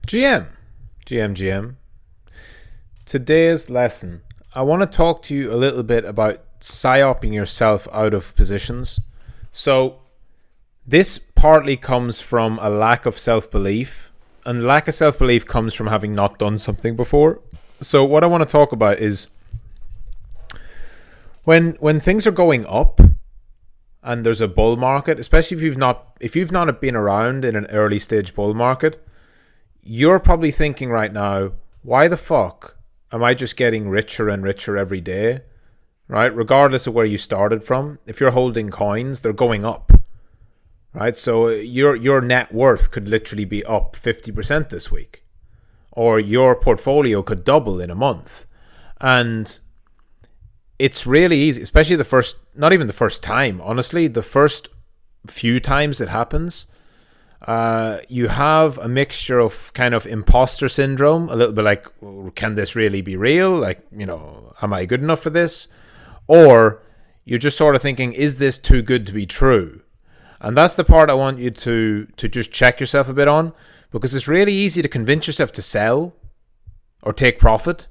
GM, GM. Today's lesson, I want to talk to you a little bit about psyoping yourself out of positions. So, this partly comes from a lack of self-belief, and lack of self-belief comes from having not done something before. So, what I want to talk about is when things are going up and there's a bull market, especially if you've not been around in an early stage bull market, you're probably thinking right now, why the fuck am I just getting richer and richer every day? Right? Regardless of where you started from. If you're holding coins, they're going up. Right? So your net worth could literally be up 50% this week. Or your portfolio could double in a month. And it's really easy, especially not even the first time, honestly, the first few times it happens. You have a mixture of kind of imposter syndrome, a little bit like, can this really be real? Like, am I good enough for this? Or you're just sort of thinking, is this too good to be true? And that's the part I want you to just check yourself a bit on, because it's really easy to convince yourself to sell or take profit,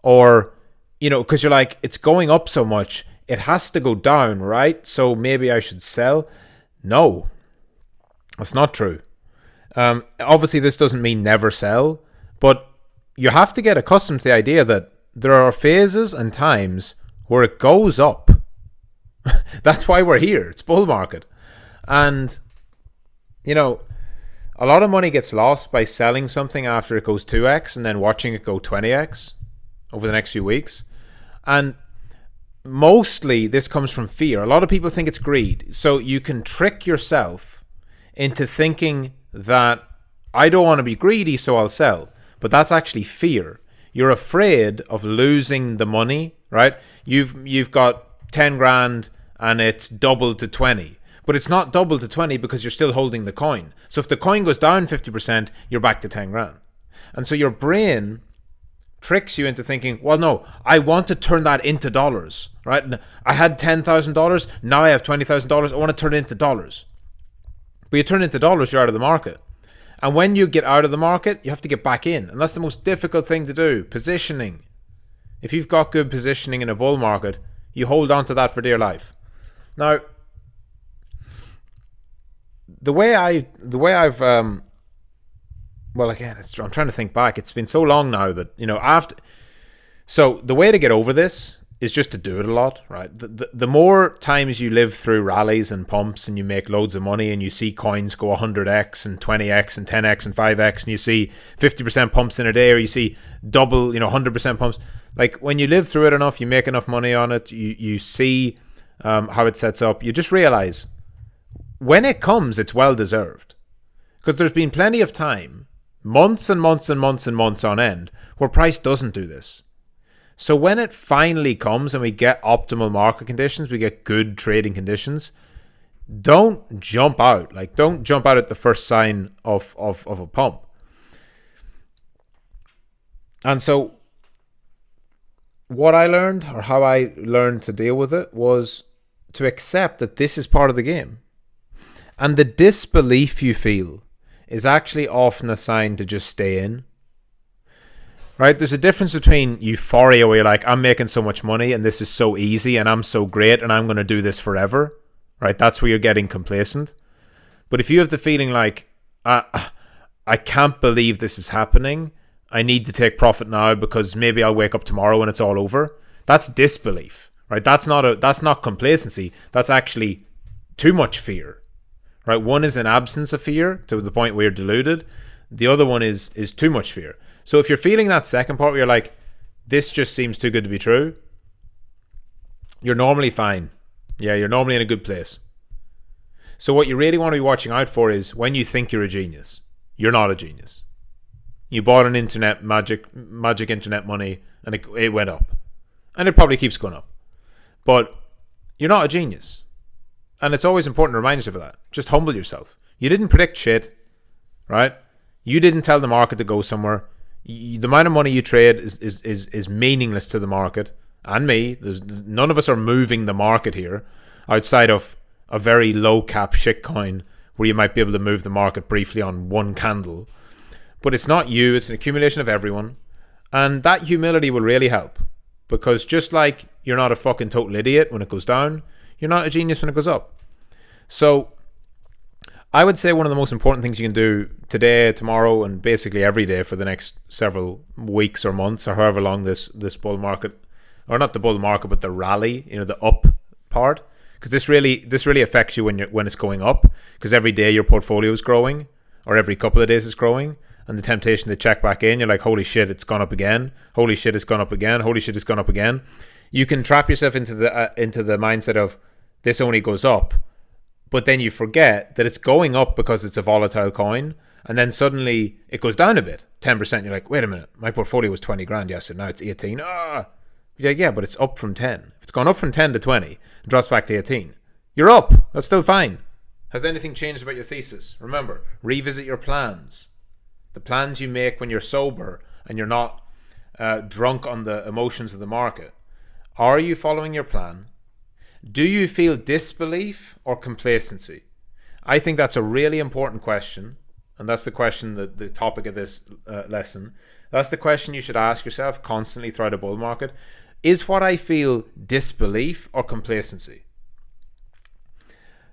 or, because you're like, it's going up so much, it has to go down, right? So maybe I should sell. No. That's not true. Obviously, this doesn't mean never sell, but you have to get accustomed to the idea that there are phases and times where it goes up. That's why we're here. It's bull market. And, a lot of money gets lost by selling something after it goes 2x and then watching it go 20x over the next few weeks. And mostly this comes from fear. A lot of people think it's greed. So you can trick yourself into thinking that I don't want to be greedy, so I'll sell. But that's actually fear. You're afraid of losing the money, right? You've got 10 grand and it's doubled to 20. But it's not doubled to 20 because you're still holding the coin. So if the coin goes down 50%, you're back to 10 grand. And so your brain tricks you into thinking, well, no, I want to turn that into dollars, right? I had $10,000, now I have $20,000, I want to turn it into dollars. But you turn it into dollars, you're out of the market. And when you get out of the market, you have to get back in. And that's the most difficult thing to do. Positioning. If you've got good positioning in a bull market, you hold on to that for dear life. Now, the way I've well, again, I'm trying to think back. It's been so long now that, so the way to get over this is just to do it a lot, right? The more times you live through rallies and pumps and you make loads of money and you see coins go 100x and 20x and 10x and 5x and you see 50% pumps in a day, or you see double, 100% pumps. Like, when you live through it enough, you make enough money on it, you see how it sets up, you just realize when it comes, it's well deserved. Because there's been plenty of time, months and months and months and months on end, where price doesn't do this. So when it finally comes and we get optimal market conditions, we get good trading conditions, don't jump out. Like, don't jump out at the first sign of a pump. And so what I learned, or how I learned to deal with it, was to accept that this is part of the game. And the disbelief you feel is actually often a sign to just stay in. Right? There's a difference between euphoria, where you're like, I'm making so much money and this is so easy and I'm so great and I'm going to do this forever. Right? That's where you're getting complacent. But if you have the feeling like, I can't believe this is happening, I need to take profit now because maybe I'll wake up tomorrow and it's all over, that's disbelief. Right? That's not complacency. That's actually too much fear. Right? One is an absence of fear to the point where you're deluded. The other one is too much fear. So if you're feeling that second part where you're like, this just seems too good to be true, you're normally fine. Yeah, you're normally in a good place. So what you really want to be watching out for is when you think you're a genius. You're not a genius. You bought an internet magic internet money and it went up. And it probably keeps going up. But you're not a genius. And it's always important to remind yourself of that. Just humble yourself. You didn't predict shit, right? You didn't tell the market to go somewhere. The amount of money you trade is meaningless to the market and me. None of us are moving the market here, outside of a very low cap shitcoin where you might be able to move the market briefly on one candle. But it's not you, it's an accumulation of everyone. And that humility will really help. Because just like you're not a fucking total idiot when it goes down, you're not a genius when it goes up. So I would say one of the most important things you can do today, tomorrow, and basically every day for the next several weeks or months or however long this bull market, or not the bull market, but the rally, the up part, because this really affects you when it's going up, because every day your portfolio is growing, or every couple of days it's growing, and the temptation to check back in, you're like, holy shit, it's gone up again. Holy shit, it's gone up again. Holy shit, it's gone up again. You can trap yourself into the mindset of this only goes up, but then you forget that it's going up because it's a volatile coin, and then suddenly it goes down a bit, 10%. You're like, wait a minute, my portfolio was 20 grand yesterday, now it's 18. You're like, yeah, but it's up from 10. If it's gone up from 10 to 20 and drops back to 18, you're up. That's still fine. Has anything changed about your thesis? Remember, revisit your plans. The plans you make when you're sober and you're not drunk on the emotions of the market. Are you following your plan? Do you feel disbelief or complacency? I think that's a really important question. And that's the question, the topic of this lesson. That's the question you should ask yourself constantly throughout a bull market. Is what I feel disbelief or complacency?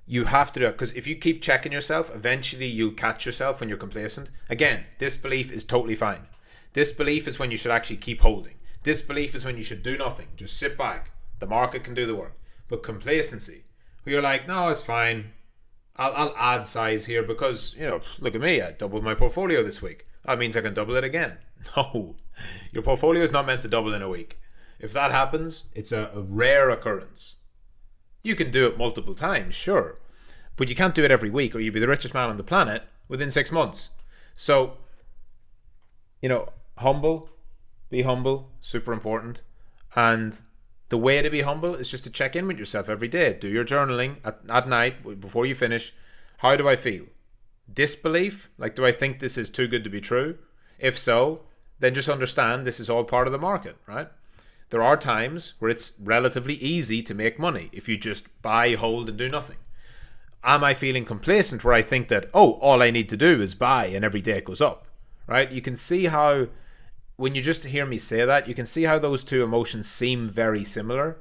You have to do it, because if you keep checking yourself, eventually you'll catch yourself when you're complacent. Again, disbelief is totally fine. Disbelief is when you should actually keep holding. Disbelief is when you should do nothing. Just sit back. The market can do the work. But complacency, where you're like, no, it's fine. I'll add size here because, look at me. I doubled my portfolio this week. That means I can double it again. No, your portfolio is not meant to double in a week. If that happens, it's a rare occurrence. You can do it multiple times, sure. But you can't do it every week or you'll be the richest man on the planet within 6 months. So, be humble, super important. And the way to be humble is just to check in with yourself every day. Do your journaling at night before you finish. How do I feel? Disbelief? Like, do I think this is too good to be true? If so, then just understand this is all part of the market, right? There are times where it's relatively easy to make money if you just buy, hold, and do nothing. Am I feeling complacent where I think that, all I need to do is buy and every day it goes up, right? You can see how, when you just hear me say that, you can see how those two emotions seem very similar.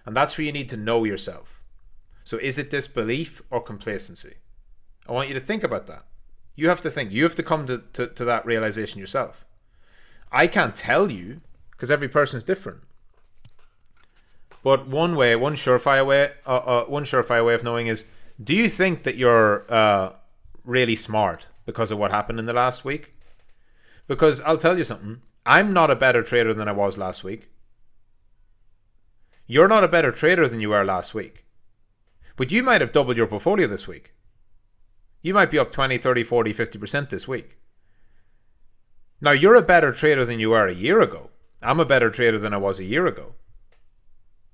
And that's where you need to know yourself. So is it disbelief or complacency? I want you to think about that. You have to think. You have to come to that realization yourself. I can't tell you because every person is different. But one surefire way of knowing is, do you think that you're really smart because of what happened in the last week? Because I'll tell you something. I'm not a better trader than I was last week. You're not a better trader than you were last week. But you might have doubled your portfolio this week. You might be up 20, 30, 40, 50% this week. Now, you're a better trader than you were a year ago. I'm a better trader than I was a year ago.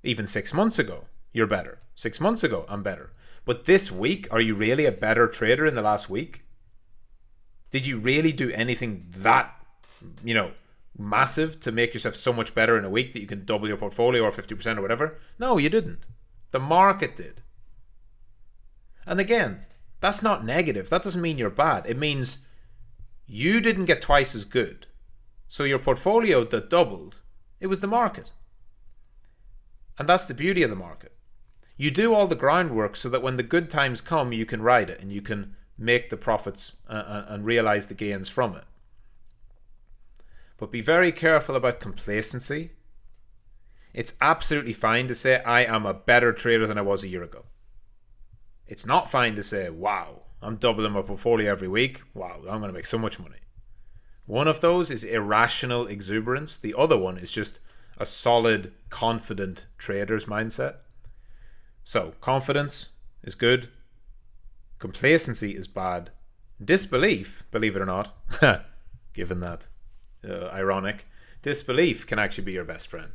Even 6 months ago, you're better. 6 months ago, I'm better. But this week, are you really a better trader in the last week? Did you really do anything that, massive to make yourself so much better in a week that you can double your portfolio or 50% or whatever? No, you didn't. The market did. And again, that's not negative. That doesn't mean you're bad. It means you didn't get twice as good. So your portfolio that doubled, it was the market. And that's the beauty of the market. You do all the groundwork so that when the good times come, you can ride it and you can make the profits and realize the gains from it. But be very careful about complacency. It's absolutely fine to say, I am a better trader than I was a year ago. It's not fine to say, wow, I'm doubling my portfolio every week. Wow, I'm going to make so much money. One of those is irrational exuberance. The other one is just a solid, confident trader's mindset. So, confidence is good. Complacency is bad. Disbelief, believe it or not, given that ironic, disbelief can actually be your best friend.